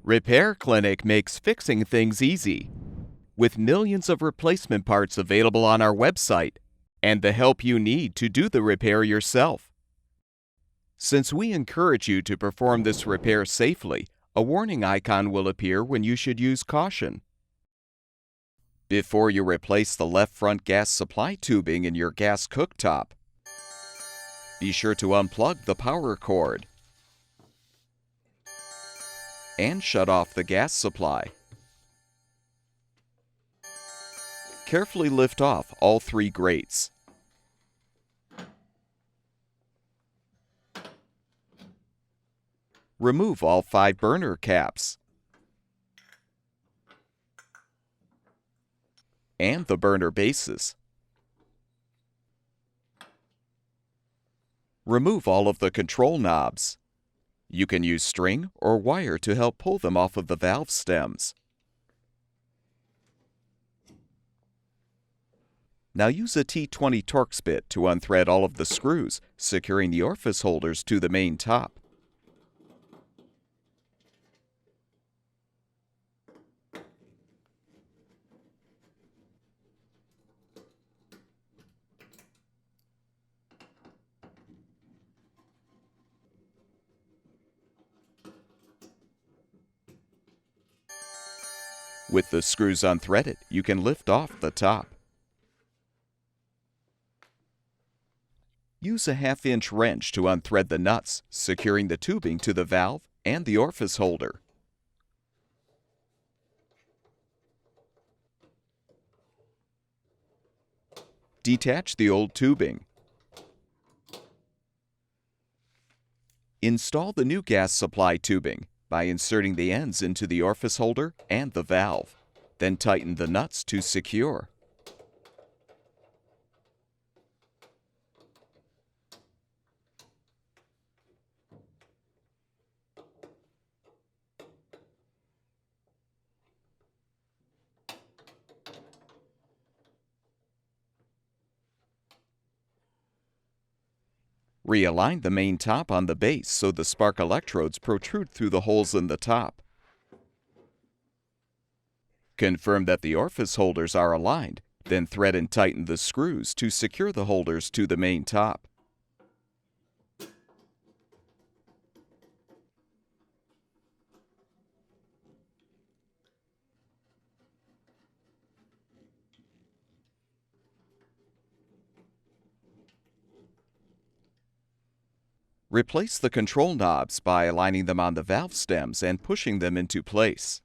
Repair Clinic makes fixing things easy, with millions of replacement parts available on our website and the help you need to do the repair yourself. Since we encourage you to perform this repair safely, a warning icon will appear when you should use caution. Before you replace the left front gas supply tubing in your gas cooktop, be sure to unplug the power cord and shut off the gas supply. Carefully lift off all 3 grates. Remove all 5 burner caps and the burner bases. Remove all of the control knobs. You can use string or wire to help pull them off of the valve stems. Now use a T20 Torx bit to unthread all of the screws, securing the orifice holders to the main top. With the screws unthreaded, you can lift off the top. Use a 1/2-inch wrench to unthread the nuts, securing the tubing to the valve and the orifice holder. Detach the old tubing. Install the new gas supply tubing by inserting the ends into the orifice holder and the valve. Then tighten the nuts to secure. Realign the main top on the base so the spark electrodes protrude through the holes in the top. Confirm that the orifice holders are aligned, then thread and tighten the screws to secure the holders to the main top. Replace the control knobs by aligning them on the valve stems and pushing them into place.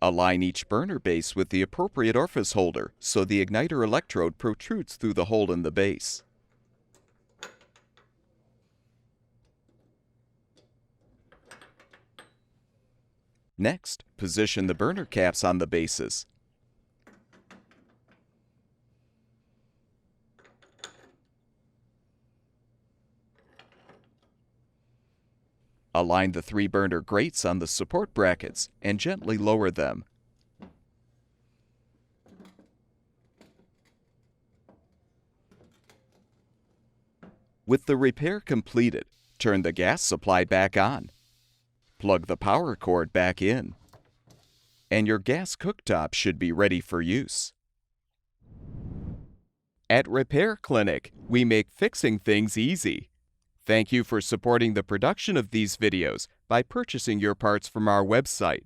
Align each burner base with the appropriate orifice holder so the igniter electrode protrudes through the hole in the base. Next, position the burner caps on the bases. Align the 3 burner grates on the support brackets and gently lower them. With the repair completed, turn the gas supply back on. Plug the power cord back in. And your gas cooktop should be ready for use. At Repair Clinic, we make fixing things easy. Thank you for supporting the production of these videos by purchasing your parts from our website.